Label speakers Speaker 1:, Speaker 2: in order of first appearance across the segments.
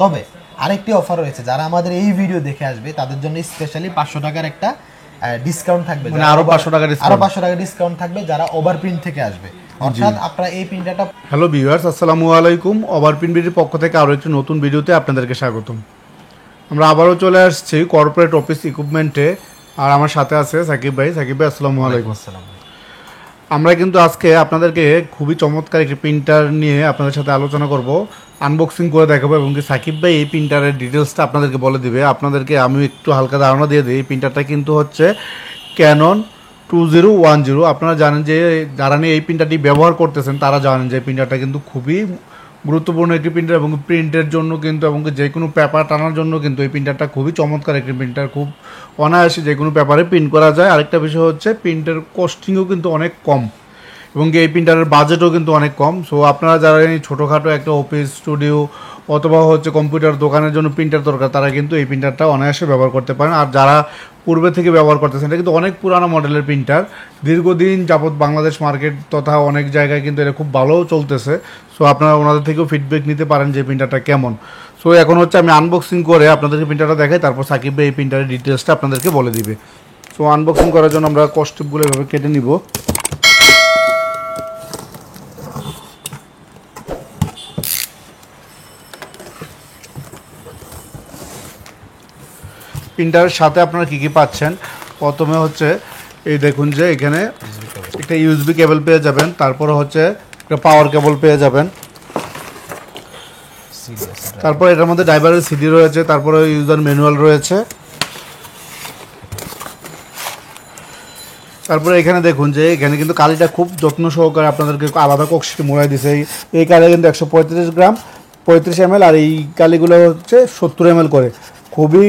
Speaker 1: তবে আরেকটি অফার রয়েছে, যারা আমাদের এই ভিডিও দেখে আসবে তাদের জন্য স্পেশালি 500 টাকার একটা ডিসকাউন্ট থাকবে,
Speaker 2: মানে আরো 500 টাকা
Speaker 1: ডিসকাউন্ট থাকবে যারা ওভারপ্রিন্ট থেকে আসবে। অর্থাৎ আপনারা এই প্রিন্টারটা।
Speaker 2: হ্যালো ভিউয়ার্স, আসসালামু আলাইকুম। ওভারপ্রিন্ট বিডির পক্ষ থেকে আরও একটি নতুন ভিডিওতে আপনাদেরকে স্বাগতম। আমরা আবারও চলে আসছি কর্পোরেট অফিস ইকুইপমেন্টে, আর আমার সাথে আছে সাকিব ভাই। সাকিব ভাই আসসালামু আলাইকুম। আমরা কিন্তু আজকে আপনাদেরকে খুবই চমৎকার একটি প্রিন্টার নিয়ে আপনাদের সাথে আলোচনা করব, আনবক্সিং করে দেখাবো, এবং কি সাকিব ভাই এই প্রিন্টারের ডিটেলসটা আপনাদেরকে বলে দিবে। আপনাদেরকে আমি একটু হালকা ধারণা দিয়ে দিই। এই প্রিন্টারটা কিন্তু হচ্ছে ক্যানন 2010। আপনারা জানেন যে যারা নিয়ে এই প্রিন্টারটি ব্যবহার করতেছেন তারা জানেন যে এই প্রিন্টারটা কিন্তু খুবই গুরুত্বপূর্ণ একটি প্রিন্টার, এবং প্রিন্টের জন্য কিন্তু এবং যে কোনো পেপার টানার জন্য কিন্তু এই প্রিন্টারটা খুবই চমৎকার একটি প্রিন্টার। খুব অনায়াসে যে কোনো পেপারে প্রিন্ট করা যায়। আরেকটা বিষয় হচ্ছে প্রিন্টের কস্টিংও কিন্তু অনেক কম, এবং এই প্রিন্টারের বাজেটও কিন্তু অনেক কম। সো আপনারা যারা এই ছোটোখাটো একটা অফিস স্টুডিও অথবা হচ্ছে কম্পিউটার দোকানের জন্য প্রিন্টার দরকার, তারা কিন্তু এই প্রিন্টারটা অনায়াসে ব্যবহার করতে পারেন। আর যারা পূর্বে থেকে ব্যবহার করতেছেন, এটা কিন্তু অনেক পুরানো মডেলের প্রিন্টার, দীর্ঘদিন যাবৎ বাংলাদেশ মার্কেট তথা অনেক জায়গায় কিন্তু এটা খুব ভালোও চলতেছে। সো আপনারা ওনাদের থেকেও ফিডব্যাক নিতে পারেন যে প্রিন্টারটা কেমন। সো এখন হচ্ছে আমি আনবক্সিং করে আপনাদেরকে প্রিন্টারটা দেখাই, তারপর সাকিব ভাই এই প্রিন্টারের ডিটেলসটা আপনাদেরকে বলে দিবে। সো আনবক্সিং করার জন্য আমরা কস্টিপগুলো এভাবে কেটে নিব। প্রিন্টারের সাথে আপনারা কী কী পাচ্ছেন, প্রথমে হচ্ছে এই দেখুন যে এখানে একটা ইউএসবি কেবল পেয়ে যাবেন, তারপরে হচ্ছে একটা পাওয়ার কেবল পেয়ে যাবেন, তারপরে এটার মধ্যে ড্রাইভারের সিডি রয়েছে, তারপরে ইউজার ম্যানুয়াল রয়েছে। তারপরে এখানে দেখুন যে এখানে কিন্তু কালিটা খুব যত্ন সহকারে আপনাদেরকে আলাদা কক্সে মোড়াই দিছে। এই কালি কিন্তু 135 গ্রাম 35 ml, আর এই কালিগুলো হচ্ছে 70 ml করে। খুবই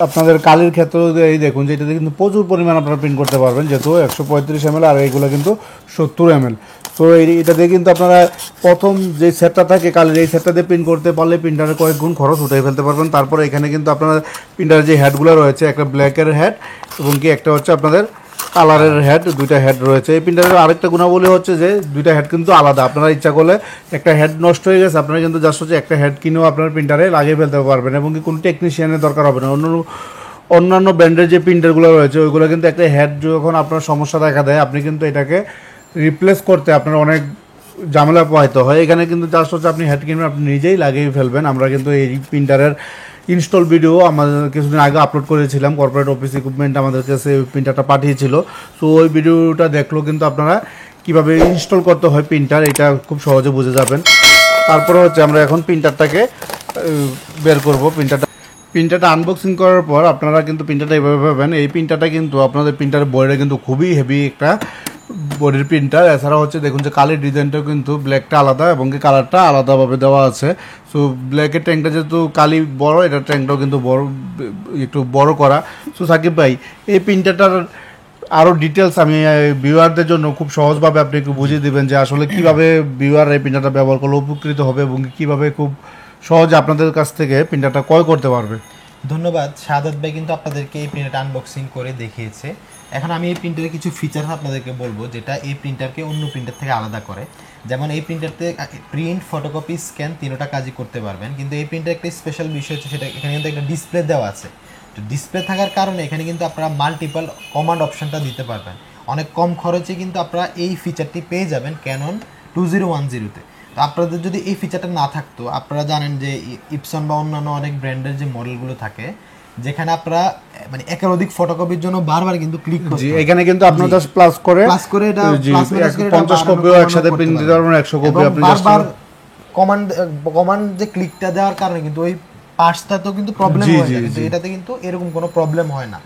Speaker 2: আপনাদের কালির ক্ষেত্রে এই দেখুন যে এটাতে কিন্তু প্রচুর পরিমাণ আপনারা প্রিন্ট করতে পারবেন, যেহেতু 135 ml আর এইগুলো কিন্তু 70 ml। তো এটা দিয়ে কিন্তু আপনারা প্রথম যে সেটটা থাকে কালির, এই সেটটা দিয়ে প্রিন্ট করতে পারলে প্রিন্টারের কয়েক গুণ খরচ উঠে ফেলতে পারবেন। তারপরে এখানে কিন্তু আপনারা প্রিন্টারের যে হেডগুলো রয়েছে, একটা ব্ল্যাকের হেড এবং কি একটা হচ্ছে আপনাদের কালারের হেড, দুইটা হেড রয়েছে। এই প্রিন্টারের আরেকটা গুণাবলী হচ্ছে যে দুইটা হেড কিন্তু আলাদা। আপনারা ইচ্ছা করলে একটা হেড নষ্ট হয়ে গেছে, আপনারা কিন্তু জাস্ট হচ্ছে একটা হেড কিনেও আপনার প্রিন্টারে লাগিয়ে ফেলতে পারবেন, এবং কি কোনো টেকনিশিয়ানের দরকার হবে না। অন্যান্য ব্র্যান্ডের যে প্রিন্টারগুলো রয়েছে ওইগুলো কিন্তু একটা হেড যখন আপনার সমস্যা দেখা দেয়, আপনি কিন্তু এটাকে রিপ্লেস করতে আপনার অনেক ঝামেলা পোহাইতে হয়। এখানে কিন্তু জাস্ট হচ্ছে আপনি হেড কিনবেন, আপনি নিজেই লাগিয়ে ফেলবেন। আমরা কিন্তু এই প্রিন্টারের ইনস্টল ভিডিও আমাদের কিছুদিন আগে আপলোড করেছিলাম, কর্পোরেট অফিস ইকুইপমেন্ট আমাদের কাছে প্রিন্টারটা পাঠিয়েছিল। সো ওই ভিডিওটা দেখলেও কিন্তু আপনারা কীভাবে ইনস্টল করতে হয় প্রিন্টার, এটা খুব সহজে বুঝে যাবেন। তারপরে হচ্ছে আমরা এখন প্রিন্টারটাকে বের করব। প্রিন্টারটা আনবক্সিং করার পর আপনারা কিন্তু প্রিন্টারটা এভাবে পাবেন। এই প্রিন্টারটা কিন্তু আপনাদের প্রিন্টারের বডিটা কিন্তু খুবই হেভি একটা বডির প্রিন্টার। এছাড়া হচ্ছে দেখুন যে কালির ডিজাইনটাও কিন্তু ব্ল্যাকটা আলাদা এবং কি কালারটা আলাদাভাবে দেওয়া আছে। সো ব্ল্যাকের ট্যাঙ্কটা যেহেতু কালি বড়, এটার ট্যাঙ্কটাও কিন্তু বড়, একটু বড় করা। সো সাকিব ভাই, এই প্রিন্টারটার আরও ডিটেলস আমি ভিউয়ারদের জন্য খুব সহজভাবে আপনি একটু বুঝিয়ে দেবেন যে আসলে কীভাবে ভিউয়ার এই প্রিন্টারটা ব্যবহার করলে উপকৃত হবে, এবং কীভাবে খুব সহজে আপনাদের কাছ থেকে প্রিন্টারটা ক্রয় করতে পারবে।
Speaker 1: ধন্যবাদ। শাহাদাত ভাই কিন্তু আপনাদেরকে এই প্রিন্টারটা আনবক্সিং করে দেখিয়েছে। এখন আমি এই প্রিন্টারের কিছু ফিচার্স আপনাদেরকে বলবো, যেটা এই প্রিন্টারকে অন্য প্রিন্টার থেকে আলাদা করে। যেমন এই প্রিন্টারতে প্রিন্ট, ফটোকপি, স্ক্যান তিনটা কাজই করতে পারবেন। কিন্তু এই প্রিন্টার একটা স্পেশাল বিষয় হচ্ছে সেটা এখানে কিন্তু একটা ডিসপ্লে দেওয়া আছে। তো ডিসপ্লে থাকার কারণে এখানে কিন্তু আপনারা মাল্টিপল কমান্ড অপশনটা দিতে পারবেন। অনেক কম খরচে কিন্তু আপনারা এই ফিচারটি পেয়ে যাবেন ক্যানন 2010-তে। তো আপনাদের যদি এই ফিচারটা না থাকতো, আপনারা জানেন যে ইপসন বা অন্যান্য অনেক ব্র্যান্ডের যে মডেলগুলো থাকে, যেখানে আপনারা মানে একাধিক ফটোকপির জন্য বারবার কিন্তু ক্লিক করতে হয়।
Speaker 2: এখানে কিন্তু আপনারা জাস্ট প্লাস করে এটা 50 কপিও একসাথে প্রিন্ট দিতে পারবেন, 100 কপি আপনি
Speaker 1: বারবার কমান্ড যে ক্লিকটা দেওয়ার কারণে কিন্তু ওই পার্টসটা তো কিন্তু প্রবলেম হয় না, কিন্তু এটাতে কিন্তু এরকম কোনো প্রবলেম হয় না।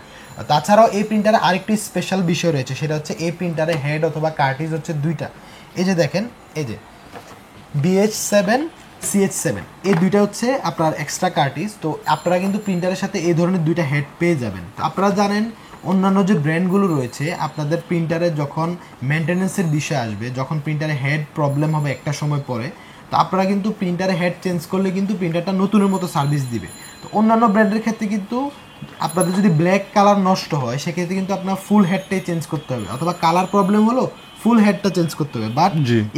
Speaker 1: তাছাড়াও এই প্রিন্টারে আরেকটি স্পেশাল বিষয় রয়েছে, সেটা হচ্ছে এই প্রিন্টারে হেড অথবা কার্টিজ হচ্ছে দুইটা। এই যে দেখেন, এই যে BH7 CH7, এই দুইটা হচ্ছে আপনার এক্সট্রা কার্টিজ। তো আপনারা কিন্তু প্রিন্টারের সাথে এই ধরনের দুইটা হেড পেয়ে যাবেন। তো আপনারা জানেন অন্যান্য যে ব্র্যান্ডগুলো রয়েছে, আপনাদের প্রিন্টারে যখন মেনটেন্যান্সের বিষয় আসবে, যখন প্রিন্টারে হেড প্রবলেম হবে একটা সময় পরে, তো আপনারা কিন্তু প্রিন্টারে হেড চেঞ্জ করলে কিন্তু প্রিন্টারটা নতুনের মতো সার্ভিস দিবে। তো অন্যান্য ব্র্যান্ডের ক্ষেত্রে কিন্তু আপনাদের যদি ব্ল্যাক কালার নষ্ট হয়, সেক্ষেত্রে কিন্তু আপনার ফুল হেডটাই চেঞ্জ করতে হবে, অথবা কালার প্রবলেম হলো ফুল হেডটা চেঞ্জ করতে হবে। বাট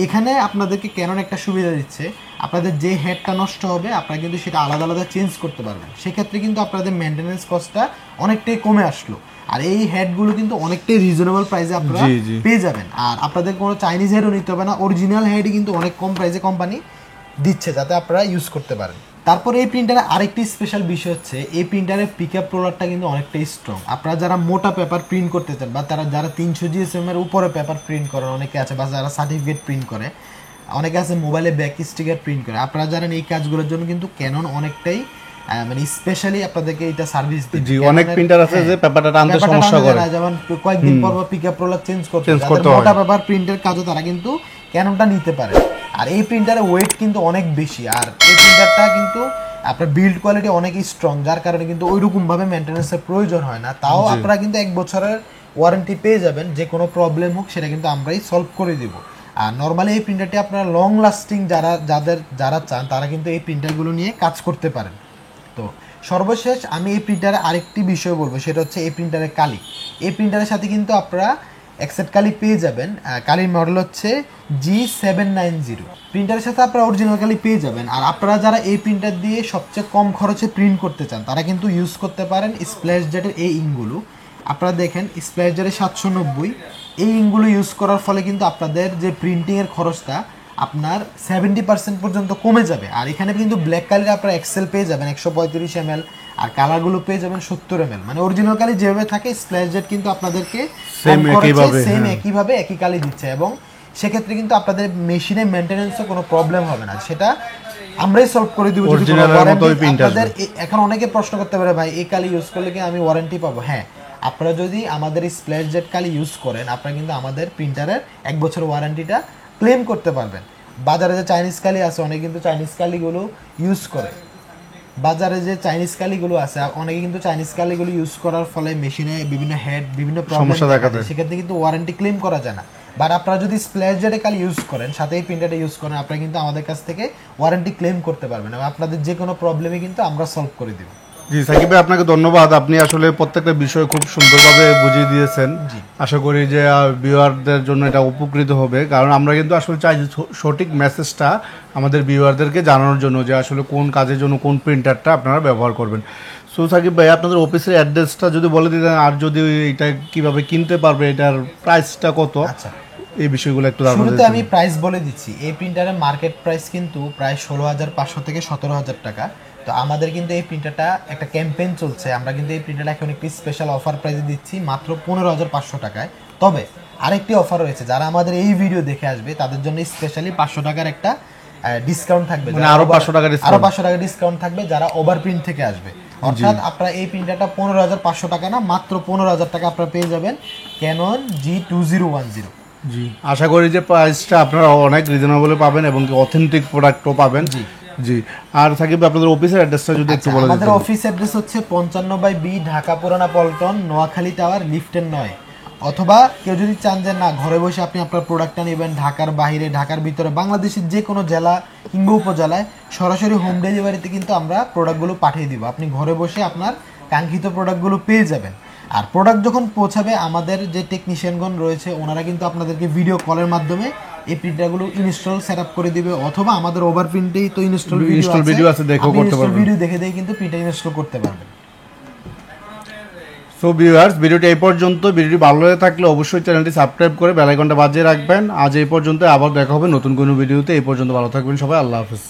Speaker 1: এখানে আপনাদেরকে ক্যানন একটা সুবিধা দিচ্ছে, আপনাদের যে হেডটা নষ্ট হবে আপনারা কিন্তু সেটা আলাদা আলাদা চেঞ্জ করতে পারবেন। সেক্ষেত্রে কিন্তু আপনাদের মেনটেন্যান্স কস্টটা অনেকটাই কমে আসলো। আর এই হেডগুলো কিন্তু অনেকটাই রিজনেবল প্রাইসে আপনারা পেয়ে যাবেন। আর আপনাদের কোনো চাইনিজ হেডও নিতে হবে না, অরিজিনাল হেডই কিন্তু অনেক কম প্রাইসে কোম্পানি দিচ্ছে যাতে আপনারা ইউজ করতে পারেন। তারপরে এই প্রিন্টারের আরেকটি স্পেশাল বিষয় হচ্ছে এই প্রিন্টারের পিকআপ রোলারটা কিন্তু অনেকটাই স্ট্রং। আপনারা যারা মোটা পেপার প্রিন্ট করতে চান বা যারা 300 GSM এর উপরে পেপার প্রিন্ট করেন অনেকে আছে, বা যারা সার্টিফিকেট প্রিন্ট করে অনেকে আছে, মোবাইলে ব্যাক স্টিকার প্রিন্ট করে, আপনারা জানেন এই কাজগুলোর জন্য কিন্তু ক্যানন অনেকটাই মানে স্পেশালি আপনাদেরকে এটা সার্ভিস দিচ্ছে।
Speaker 2: জি, অনেক প্রিন্টার আছে যে পেপারটা টানতে সমস্যা করে,
Speaker 1: যেমন কয়েকদিন পর পিকআপ রোলার চেঞ্জ করতে হয়, মোটা পেপার প্রিন্টের কাজও তারা কিন্তু ক্যাননটা নিতে পারে। আর এই প্রিন্টারের ওয়েট কিন্তু অনেক বেশি, আর এই প্রিন্টারটা কিন্তু আপনার বিল্ড কোয়ালিটি অনেক স্ট্রং, যার কারণে কিন্তু ওইরকম ভাবে মেইনটেনেন্সের প্রয়োজন হয় না। তাও আপনারা কিন্তু 1 বছরের ওয়ারেন্টি পেয়ে যাবেন, যে কোনো প্রবলেম হোক সেটা কিন্তু আমরাই সলভ করে দিব। আর নর্মালি এই প্রিন্টারটি আপনারা লং লাস্টিং যারা চান তারা কিন্তু এই প্রিন্টারগুলো নিয়ে কাজ করতে পারেন। তো সর্বশেষ আমি এই প্রিন্টারে আরেকটি বিষয় বলবো, সেটা হচ্ছে এই প্রিন্টারের কালি। এই প্রিন্টারের সাথে কিন্তু আপনারা এক্সেট কালি পেয়ে যাবেন। কালির মডেল হচ্ছে G790। প্রিন্টারের সাথে আপনারা অরিজিনাল কালি পেয়ে যাবেন। আর আপনারা যারা এই প্রিন্টার দিয়ে সবচেয়ে কম খরচে প্রিন্ট করতে চান তারা কিন্তু ইউজ করতে পারেন স্প্ল্যাশ জেটের এই ইঙ্কগুলো। আপনারা দেখেন স্প্ল্যাশ জেটের 790 এই ইঙ্কগুলো ইউজ করার ফলে কিন্তু আপনাদের যে প্রিন্টিংয়ের খরচটা আপনার 70% পর্যন্ত কমে যাবে। আর এখানে কিন্তু ব্ল্যাক কালির আপনারা এক্সেল পেয়ে যাবেন 135 ml, আর কালারগুলো পেয়ে যাবেন 70 ml। মানে অরিজিনাল কালি যেভাবে থাকে স্প্ল্যাশ জেট কিন্তু আপনাদেরকে সেম একইভাবে একই কালি দিচ্ছে, এবং সেক্ষেত্রে কিন্তু আপনাদের মেশিনে মেইনটেনেন্সে কোনো প্রবলেম হবে না, সেটা আমরাই সলভ করে দিব। আপনাদের এখন অনেকে প্রশ্ন করতে পারে ভাই এই কালি ইউজ করলে কি আমি ওয়ারেন্টি পাবো? হ্যাঁ, আপনারা যদি আমাদের এই স্প্ল্যাশ জেট কালি ইউজ করেন আপনারা কিন্তু আমাদের প্রিন্টারের 1 বছর ওয়ারেন্টিটা ক্লেম করতে পারবেন। বাজারে যে চাইনিজ কালি আছে অনেকে কিন্তু চাইনিজ কালিগুলো ইউজ করে, বাজারে যে চাইনিজ কালিগুলো আছে অনেকে কিন্তু চাইনিজ কালিগুলো ইউজ করার ফলে মেশিনে বিভিন্ন হেড বিভিন্ন সমস্যা দেখা দেয়, সেক্ষেত্রে কিন্তু ওয়ারেন্টি ক্লেম করা যায় না। বাট আপনারা যদি স্প্ল্যাশ জেটের কালি ইউজ করেন সাথে এই প্রিন্টারটা ইউজ করেন আপনারা কিন্তু আমাদের কাছ থেকে ওয়ারেন্টি ক্লেম করতে পারবেন, এবং আপনাদের যে কোনো প্রবলেমে কিন্তু আমরা সলভ করে দেব।
Speaker 2: জি সাকিব ভাই, আপনাকে ধন্যবাদ। আপনি আসলে প্রত্যেকটা বিষয় খুব সুন্দরভাবে বুঝিয়ে দিয়েছেন। আশা করি যে ভিউয়ারদের জন্য এটা উপকৃত হবে, কারণ আমরা কিন্তু আসলে চাই যে সঠিক মেসেজটা আমাদের ভিউয়ারদেরকে জানানোর জন্য যে আসলে কোন কাজের জন্য কোন প্রিন্টারটা আপনারা ব্যবহার করবেন। সো সাকিব ভাই, আপনাদের অফিসের অ্যাড্রেসটা যদি বলে দিতেন, আর যদি এটা কিভাবে কিনতে পারবে, এটার প্রাইসটা কত,
Speaker 1: আচ্ছা
Speaker 2: এই বিষয়গুলো একটু
Speaker 1: শুরুতে আমি প্রাইস বলে দিচ্ছি। এই প্রিন্টারের মার্কেট প্রাইস কিন্তু প্রায় 16,500 থেকে 17,000 টাকা। তো আমাদের কিন্তু এই প্রিন্টারটা একটা ক্যাম্পেইন চলছে, আমরা কিন্তু এই প্রিন্টারটা এখন একটি স্পেশাল অফার প্রাইসে দিচ্ছি মাত্র 15,500 টাকায়। তবে আরেকটি অফার রয়েছে, যারা আমাদের এই ভিডিও দেখে আসবে তাদের জন্য স্পেশালি 500 টাকার একটা ডিসকাউন্ট থাকবে,
Speaker 2: আরো 500 টাকা
Speaker 1: ডিসকাউন্ট থাকবে যারা ওভার প্রিন্ট থেকে আসবে। অর্থাৎ আপনারা এই প্রিন্টারটা 15,500 টাকা না, মাত্র 15,000 টাকা আপনারা পেয়ে যাবেন ক্যানন G2010।
Speaker 2: জি, আশা করি যে প্রাইসটা আপনারা অনেক রিজনেবল পাবেন এবং অথেন্টিক প্রোডাক্টও পাবেন। জি, আর সাকিব আপনাদের অফিসের অ্যাড্রেসটা যদি একটু বলে দিতেন।
Speaker 1: আমাদের অফিস অ্যাড্রেস হচ্ছে 55/B ঢাকা পুরানা পল্টন, নোয়াখালী টাওয়ার, লিফটের 9। অথবা কেউ যদি চান যে না ঘরে বসে আপনি আপনার প্রোডাক্টটা নেবেন, ঢাকার বাইরে ঢাকার ভিতরে বাংলাদেশের যে কোনো জেলা কিংবা উপজেলায় সরাসরি হোম ডেলিভারিতে কিন্তু আমরা প্রোডাক্টগুলো পাঠিয়ে দিব। আপনি ঘরে বসে আপনার কাঙ্ক্ষিত প্রোডাক্টগুলো পেয়ে যাবেন। আর প্রোডাক্ট যখন পৌঁছাবে আমাদের যে টেকনিশিয়ানগণ রয়েছে ওনারা কিন্তু আপনাদেরকে ভিডিও কলের মাধ্যমে এই প্রিন্টারগুলো ইনস্টল সেটআপ করে দিবে, অথবা আমাদের ওভার প্রিন্টেই তো ইনস্টল ভিডিও আছে, দেখেও করতে পারবেন। ভিডিও দেখে কিন্তু প্রিন্টার ইনস্টল করতে পারবেন।
Speaker 2: সো ভিউয়ার্স, ভিডিওটি এই পর্যন্ত। ভিডিওটি ভালো লেগে থাকলে অবশ্যই চ্যানেলটি সাবস্ক্রাইব করে বেল আইকনটা বাজিয়ে রাখবেন। আজ এই পর্যন্ত, আবার দেখা হবে নতুন কোনো ভিডিওতে। এই পর্যন্ত ভালো থাকবেন সবাই, আল্লাহ হাফেজ।